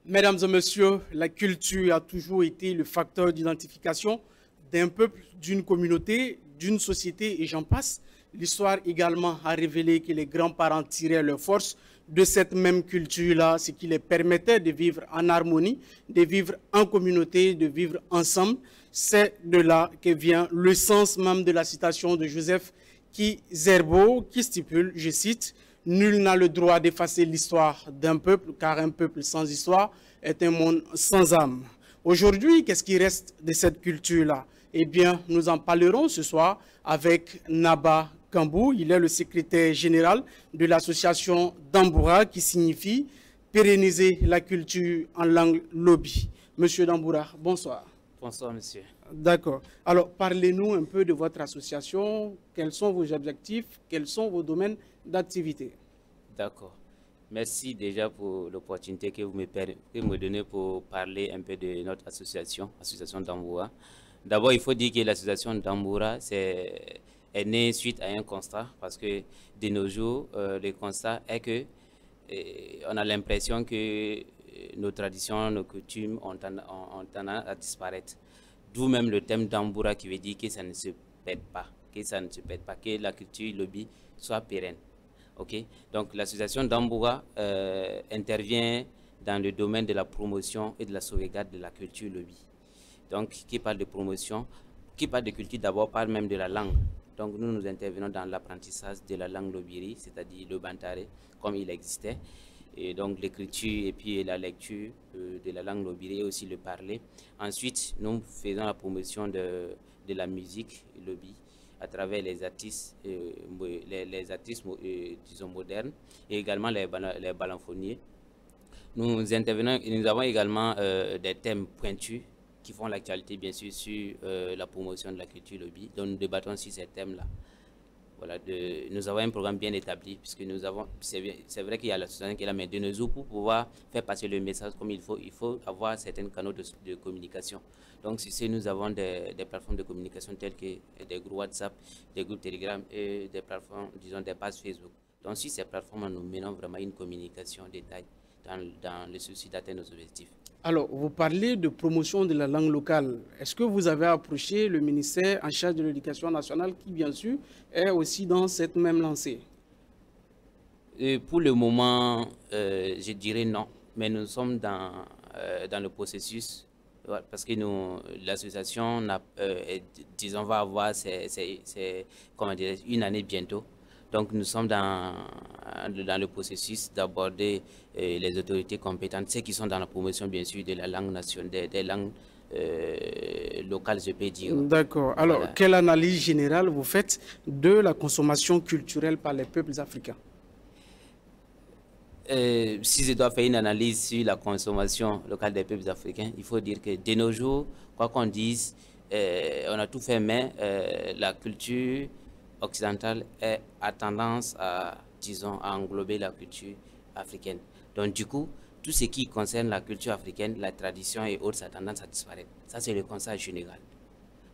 Mesdames et messieurs, la culture a toujours été le facteur d'identification d'un peuple, d'une communauté, d'une société et j'en passe. L'histoire également a révélé que les grands-parents tiraient leur force de cette même culture-là, ce qui les permettait de vivre en harmonie, de vivre en communauté, de vivre ensemble. C'est de là que vient le sens même de la citation de Joseph Kizerbo qui stipule, je cite, « Nul n'a le droit d'effacer l'histoire d'un peuple, car un peuple sans histoire est un monde sans âme. » Aujourd'hui, qu'est-ce qui reste de cette culture-là? Eh bien, nous en parlerons ce soir avec Naba Kambou. Il est le secrétaire général de l'association Damboura, qui signifie pérenniser la culture en langue lobi. Monsieur Damboura, bonsoir. Bonsoir, monsieur. D'accord. Alors, parlez-nous un peu de votre association. Quels sont vos objectifs? Quels sont vos domaines d'activité? D'accord. Merci déjà pour l'opportunité que vous me donnez pour parler un peu de notre association, Association Damboura. D'abord, il faut dire que l'association Damboura est née suite à un constat, parce que de nos jours, le constat est que on a l'impression que nos traditions, nos coutumes ont tendance à disparaître. D'où même le thème Damboura qui veut dire que ça ne se perd pas, que la culture lobi soit pérenne. Okay? Donc l'association Damboura intervient dans le domaine de la promotion et de la sauvegarde de la culture lobi. Donc qui parle de promotion, qui parle de culture d'abord parle même de la langue. Donc nous intervenons dans l'apprentissage de la langue lobiri, c'est-à-dire le bantare comme il existait. Et donc l'écriture et puis la lecture de la langue lobiri et aussi le parler. Ensuite, nous faisons la promotion de la musique lobi à travers les artistes, disons modernes et également les balanfoniers. Nous intervenons et nous avons également des thèmes pointus qui font l'actualité bien sûr sur la promotion de la culture lobi. Donc nous débattons sur ces thèmes-là. Voilà, nous avons un programme bien établi puisque nous avons, c'est vrai qu'il y a l'association qui est là, mais de nos jours, pour pouvoir faire passer le message comme il faut avoir certains canaux de communication. Donc sur ce, nous avons des plateformes de communication telles que des groupes WhatsApp, des groupes Telegram et des plateformes, disons des pages Facebook. Donc sur ces plateformes, nous menons vraiment une communication détaillée dans le souci d'atteindre nos objectifs. Alors, vous parlez de promotion de la langue locale. Est-ce que vous avez approché le ministère en charge de l'éducation nationale qui, bien sûr, est aussi dans cette même lancée? Pour le moment, je dirais non. Mais nous sommes dans le processus parce que l'association, disons, va avoir comment dire, une année bientôt. Donc nous sommes dans le processus d'aborder les autorités compétentes, ceux qui sont dans la promotion bien sûr de la langue nationale, des langues locales, je peux dire. D'accord. Alors, voilà. Quelle analyse générale vous faites de la consommation culturelle par les peuples africains? Si je dois faire une analyse sur la consommation locale des peuples africains, il faut dire que de nos jours, quoi qu'on dise, on a tout fait, mais la culture occidentale a tendance à, disons, à englober la culture africaine. Donc du coup, tout ce qui concerne la culture africaine, la tradition et autres, ça a tendance à disparaître. Ça, c'est le constat général.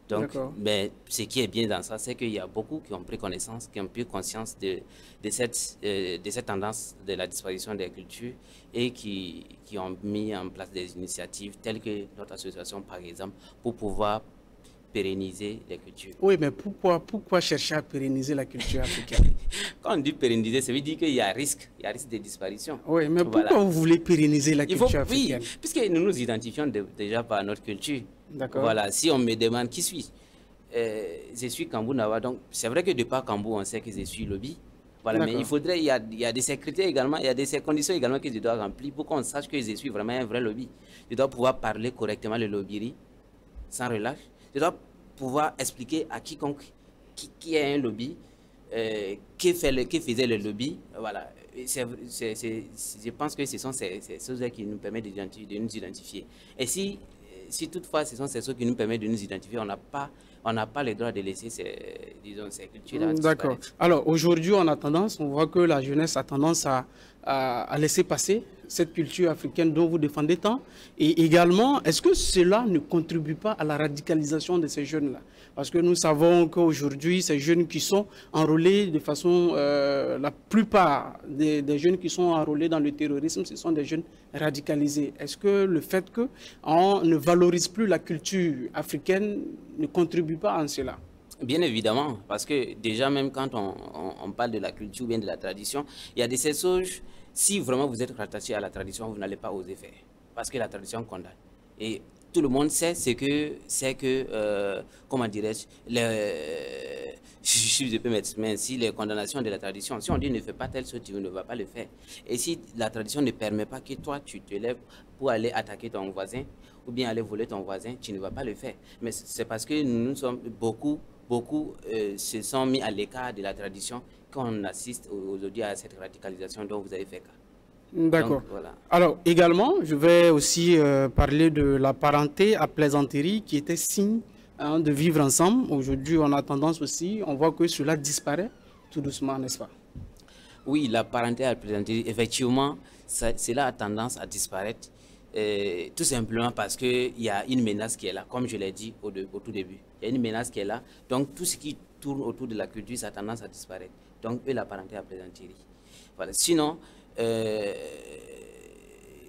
Donc, mais ce qui est bien dans ça, c'est qu'il y a beaucoup qui ont pris connaissance, qui ont pris conscience de cette tendance de la disparition des cultures et qui ont mis en place des initiatives telles que notre association, par exemple, pour pouvoir pérenniser les cultures. Oui, mais pourquoi chercher à pérenniser la culture africaine? Quand on dit pérenniser, ça veut dire qu'il y a risque de disparition. Oui, mais pourquoi vous voulez pérenniser la culture africaine? Oui, puisque nous nous identifions déjà par notre culture. D'accord. Voilà, si on me demande qui suis, je suis Kambou Nawa. Donc, c'est vrai que de par Kambou, on sait que je suis lobby. Voilà, mais il y a des sécurités également, il y a des conditions également que je dois remplir pour qu'on sache que je suis vraiment un vrai lobby. Je dois pouvoir parler correctement le lobbyri, sans relâche. Je dois pouvoir expliquer à quiconque qui est un lobby, qui faisait le lobby. Voilà. Je pense que ce sont ces choses qui nous permettent de nous identifier. Et si toutefois ce sont ces choses qui nous permettent de nous identifier, on n'a pas le droit de laisser ces cultures-là. D'accord. Alors aujourd'hui, on voit que la jeunesse a tendance à à laisser passer cette culture africaine dont vous défendez tant? Et également, est-ce que cela ne contribue pas à la radicalisation de ces jeunes-là? Parce que nous savons qu'aujourd'hui, ces jeunes qui sont enrôlés de façon... la plupart des jeunes qui sont enrôlés dans le terrorisme, ce sont des jeunes radicalisés. Est-ce que le fait qu'on ne valorise plus la culture africaine ne contribue pas à cela? Bien évidemment, parce que déjà même quand on parle de la culture ou bien de la tradition, il y a des choses, si vraiment vous êtes rattaché à la tradition, vous n'allez pas oser faire, parce que la tradition condamne. Et tout le monde sait comment dirais-je, je peux m'exprimer ainsi, les condamnations de la tradition. Si on dit ne fais pas telle chose, tu ne vas pas le faire. Et si la tradition ne permet pas que toi, tu te lèves pour aller attaquer ton voisin, ou bien aller voler ton voisin, tu ne vas pas le faire. Mais c'est parce que nous sommes beaucoup se sont mis à l'écart de la tradition qu'on assiste aujourd'hui à cette radicalisation dont vous avez fait cas. D'accord. Voilà. Alors, également, je vais aussi parler de la parenté à plaisanterie qui était signe de vivre ensemble. Aujourd'hui, on a tendance aussi, on voit que cela disparaît tout doucement, n'est-ce pas? Oui, la parenté à plaisanterie, effectivement, cela a tendance à disparaître. Tout simplement parce qu'il y a une menace qui est là, comme je l'ai dit au tout début. Il y a une menace qui est là, donc tout ce qui tourne autour de la culture, ça a tendance à disparaître. Donc, eux, la parenté à plaisanterie. Voilà. Sinon,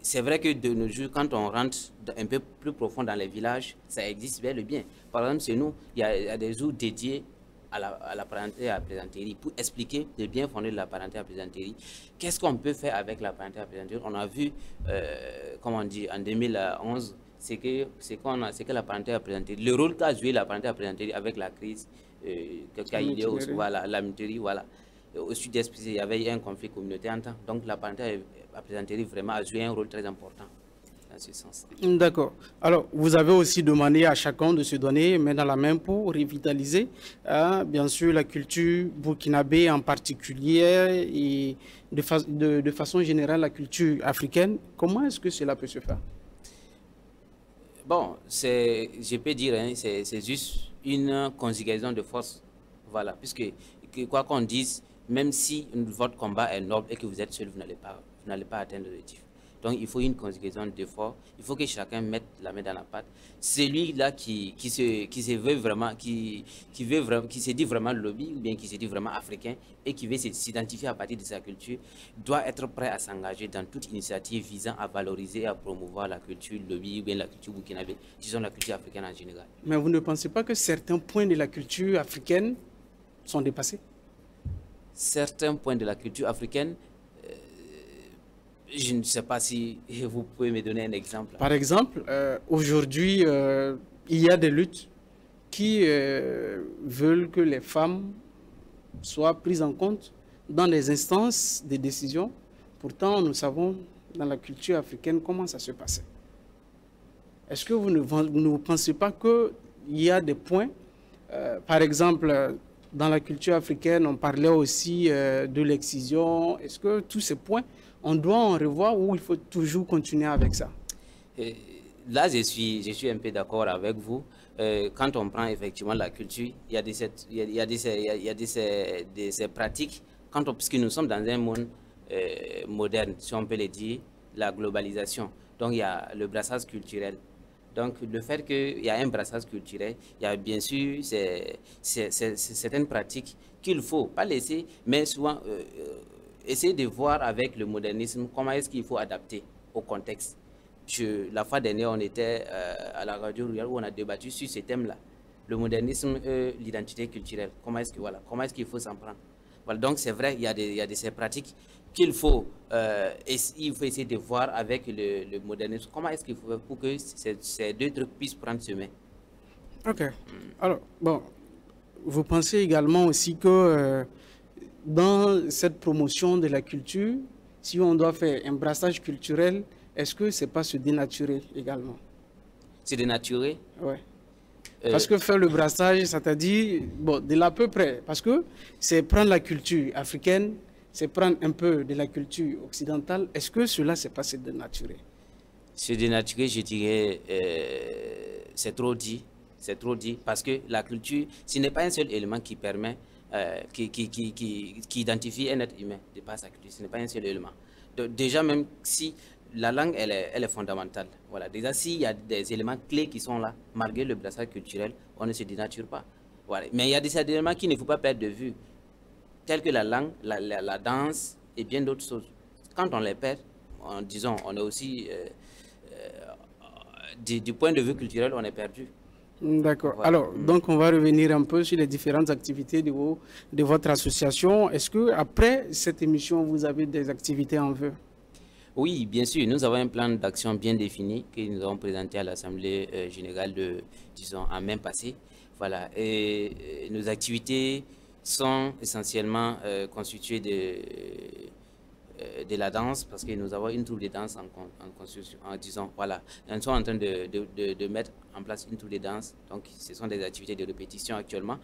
c'est vrai que de nos jours, quand on rentre un peu plus profond dans les villages, ça existe bel et bien. Par exemple, chez nous, il y a des jours dédiés à la parenté à plaisanterie pour expliquer le bien fondé de la parenté à plaisanterie. Qu'est-ce qu'on peut faire avec la parenté à plaisanterie? On a vu, comment on dit, en 2011, c'est que la parenté à plaisanterie, le rôle qu'a joué la parenté à plaisanterie avec la crise qu'a eu lieu, voilà, la mutinerie, voilà. Au sud-est, il y avait un conflit communautaire. Donc la parenté à plaisanterie vraiment a joué un rôle très important dans ce sens. D'accord. Alors, vous avez aussi demandé à chacun de se donner main dans la main pour revitaliser, bien sûr, la culture burkinabé en particulier et de façon générale la culture africaine. Comment est-ce que cela peut se faire? Bon, je peux dire, hein, c'est juste une conjugaison de forces. Voilà, puisque quoi qu'on dise, même si votre combat est noble et que vous êtes seul, vous n'allez pas atteindre l'objectif. Donc il faut une conjugaison d'efforts. Il faut que chacun mette la main dans la pâte. Celui-là qui se dit vraiment lobby ou bien qui se dit vraiment africain et qui veut s'identifier à partir de sa culture, doit être prêt à s'engager dans toute initiative visant à valoriser et à promouvoir la culture lobby ou bien la culture burkinabé, disons la culture africaine en général. Mais vous ne pensez pas que certains points de la culture africaine sont dépassés? Certains points de la culture africaine, je ne sais pas si vous pouvez me donner un exemple. Par exemple, aujourd'hui, il y a des luttes qui veulent que les femmes soient prises en compte dans les instances de décision. Pourtant, nous savons dans la culture africaine comment ça se passait. Est-ce que vous ne pensez pas qu'il y a des points, par exemple, dans la culture africaine, on parlait aussi de l'excision. Est-ce que tous ces points, on doit en revoir ou il faut toujours continuer avec ça? Là, je suis un peu d'accord avec vous. Quand on prend effectivement la culture, il y a ces pratiques, puisque nous sommes dans un monde moderne, si on peut le dire, la globalisation. Donc, il y a le brassage culturel. Donc, le fait qu'il y a un brassage culturel, il y a bien sûr certaines pratiques qu'il ne faut pas laisser, mais souvent essayer de voir avec le modernisme comment est-ce qu'il faut adapter au contexte. La fois dernière, on était à la radio rurale où on a débattu sur ce thème-là. Le modernisme, l'identité culturelle, comment est-ce qu'il faut s'en prendre. Voilà, donc c'est vrai, il y a ces pratiques qu'il faut, essayer de voir avec le modernisme, comment est-ce qu'il faut pour que ces deux trucs puissent prendre chemin. Ok. Alors, bon, vous pensez également aussi que dans cette promotion de la culture, si on doit faire un brassage culturel, est-ce que c'est pas se dénaturer également? Se dénaturer? Oui. Parce que faire le brassage, c'est-à-dire, bon, de l'à peu près, parce que c'est prendre la culture africaine, c'est prendre un peu de la culture occidentale. Est-ce que cela, c'est pas se dénaturer? Se dénaturer, je dirais, c'est trop dit. C'est trop dit, parce que la culture, ce n'est pas un seul élément qui permet, qui identifie un être humain de par sa culture. Ce n'est pas un seul élément. Déjà, même si la langue, elle est fondamentale. Voilà. Déjà, s'il y a des éléments clés qui sont là, malgré le brassage culturel, on ne se dénature pas. Voilà. Mais il y a des éléments qu'il ne faut pas perdre de vue, tels que la langue, la danse et bien d'autres choses. Quand on les perd, disons, on est aussi, du point de vue culturel, on est perdu. D'accord. Voilà. Alors, donc, on va revenir un peu sur les différentes activités de votre association. Est-ce que après cette émission, vous avez des activités en vue? Oui, bien sûr, nous avons un plan d'action bien défini que nous avons présenté à l'Assemblée générale disons, en mai passé. Voilà. Et nos activités sont essentiellement constituées de la danse, parce que nous avons une troupe de danse en construction, disons, voilà. Nous sommes en train de mettre en place une troupe de danse, donc ce sont des activités de répétition actuellement.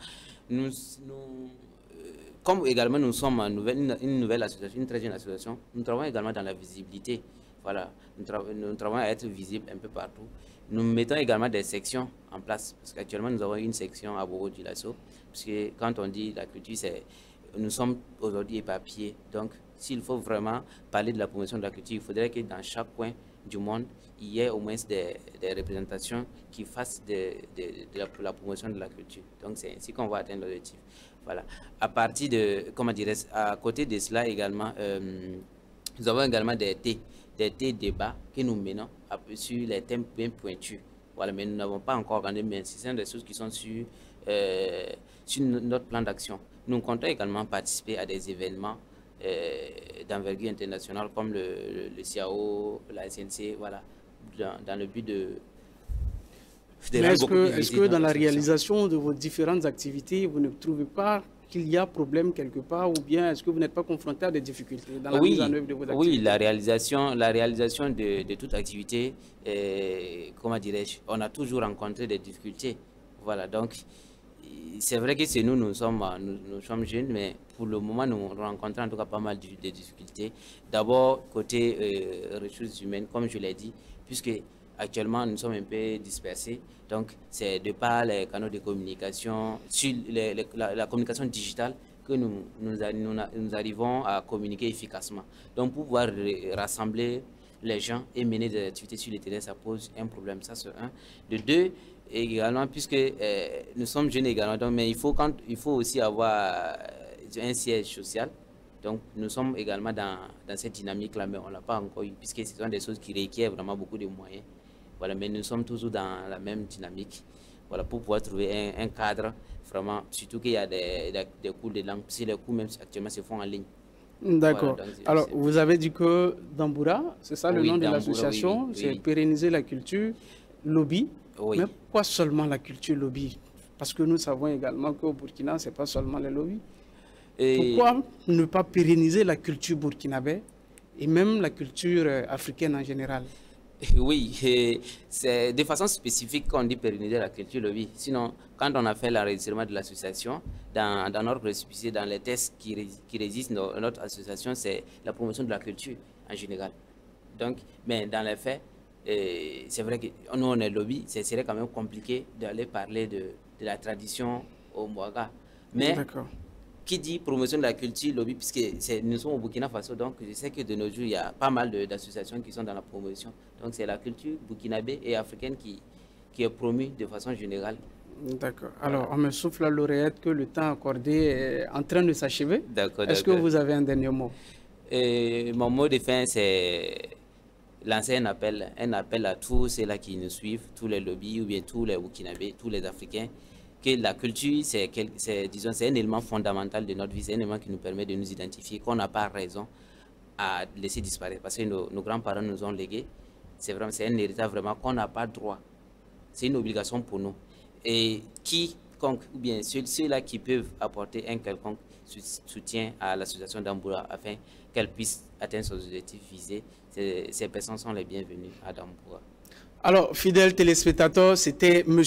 Comme également nous sommes une nouvelle association, une très jeune association, nous travaillons également dans la visibilité. Voilà, nous travaillons à être visibles un peu partout. Nous mettons également des sections en place, parce qu'actuellement nous avons une section à Bobo-Dioulasso, parce que quand on dit la culture, nous sommes aujourd'hui éparpillés. Donc, s'il faut vraiment parler de la promotion de la culture, il faudrait que dans chaque coin du monde, il y ait au moins des représentations qui fassent de la promotion de la culture. Donc, c'est ainsi qu'on va atteindre l'objectif. Voilà. À partir de, comment dirais-je, à côté de cela également, nous avons également des débats que nous menons sur les thèmes bien pointus. Voilà, mais nous n'avons pas encore organisé, mais ce sont des choses qui sont sur notre plan d'action. Nous comptons également participer à des événements d'envergure internationale comme le CAO, la SNC, voilà, dans le but de... Est-ce que dans la réalisation de vos différentes activités, vous ne trouvez pas qu'il y a problème quelque part, ou bien est-ce que vous n'êtes pas confronté à des difficultés dans la mise en œuvre de vos activités? Oui, la réalisation de toute activité, comment dirais-je, on a toujours rencontré des difficultés. Voilà, donc c'est vrai que c'est nous sommes jeunes, mais pour le moment, nous rencontrons en tout cas pas mal de difficultés. D'abord, côté ressources humaines, comme je l'ai dit, puisque actuellement, nous sommes un peu dispersés. Donc, c'est de par les canaux de communication, sur la communication digitale, que nous arrivons à communiquer efficacement. Donc, pour pouvoir rassembler les gens et mener des activités sur le terrain, ça pose un problème. Ça, c'est un. De deux, également, puisque nous sommes jeunes également, donc, mais il faut aussi avoir un siège social. Donc, nous sommes également dans cette dynamique-là, mais on ne l'a pas encore eu, puisque ce sont des choses qui requièrent vraiment beaucoup de moyens. Voilà, mais nous sommes toujours dans la même dynamique, voilà, pour pouvoir trouver un cadre, vraiment, surtout qu'il y a des cours de langue, si les cours même actuellement se font en ligne. D'accord. Voilà, alors, vous avez dit que Damboura, c'est ça le nom de l'association, oui, c'est pérenniser la culture, lobby. Oui. Mais pourquoi seulement la culture lobby? Parce que nous savons également qu'au Burkina, ce n'est pas seulement les lobbies. Pourquoi ne pas pérenniser la culture burkinabé et même la culture africaine en général? Oui, c'est de façon spécifique qu'on dit pérenniser la culture lobby. Sinon, quand on a fait l'enregistrement de l'association, dans notre récépissé, dans les tests qui résistent dans notre association, c'est la promotion de la culture en général. Donc, mais dans les faits, c'est vrai que nous, on est lobby, ce serait quand même compliqué d'aller parler de la tradition au Mouaga. Mais qui dit promotion de la culture lobby, puisque nous sommes au Burkina Faso, donc je sais que de nos jours, il y a pas mal d'associations qui sont dans la promotion. Donc c'est la culture burkinabé et africaine qui est promue de façon générale. D'accord. Alors, on me souffle à l'oreillette que le temps accordé est en train de s'achever. D'accord. Est-ce que vous avez un dernier mot? Mon mot de fin, c'est lancer un appel à tous ceux-là qui nous suivent, tous les lobbies ou bien tous les Burkinabés, tous les Africains, que la culture, c'est un élément fondamental de notre vie, c'est un élément qui nous permet de nous identifier, qu'on n'a pas raison à laisser disparaître, parce que nos grands-parents nous ont légué. C'est un héritage vraiment qu'on n'a pas droit. C'est une obligation pour nous. Et quiconque, ou bien ceux-là qui peuvent apporter un quelconque soutien à l'association Damboura afin qu'elle puisse atteindre ses objectifs visés, ces personnes sont les bienvenues à Damboura. Alors, fidèles téléspectateurs, c'était M.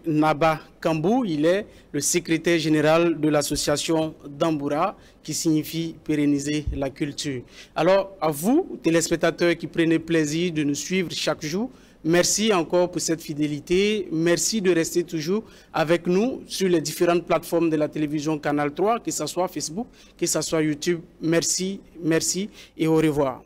Naba Kambou. Il est le secrétaire général de l'association Damboura, qui signifie pérenniser la culture. Alors, à vous, téléspectateurs qui prenez plaisir de nous suivre chaque jour, merci encore pour cette fidélité. Merci de rester toujours avec nous sur les différentes plateformes de la télévision Canal 3, que ce soit Facebook, que ce soit YouTube. Merci, merci et au revoir.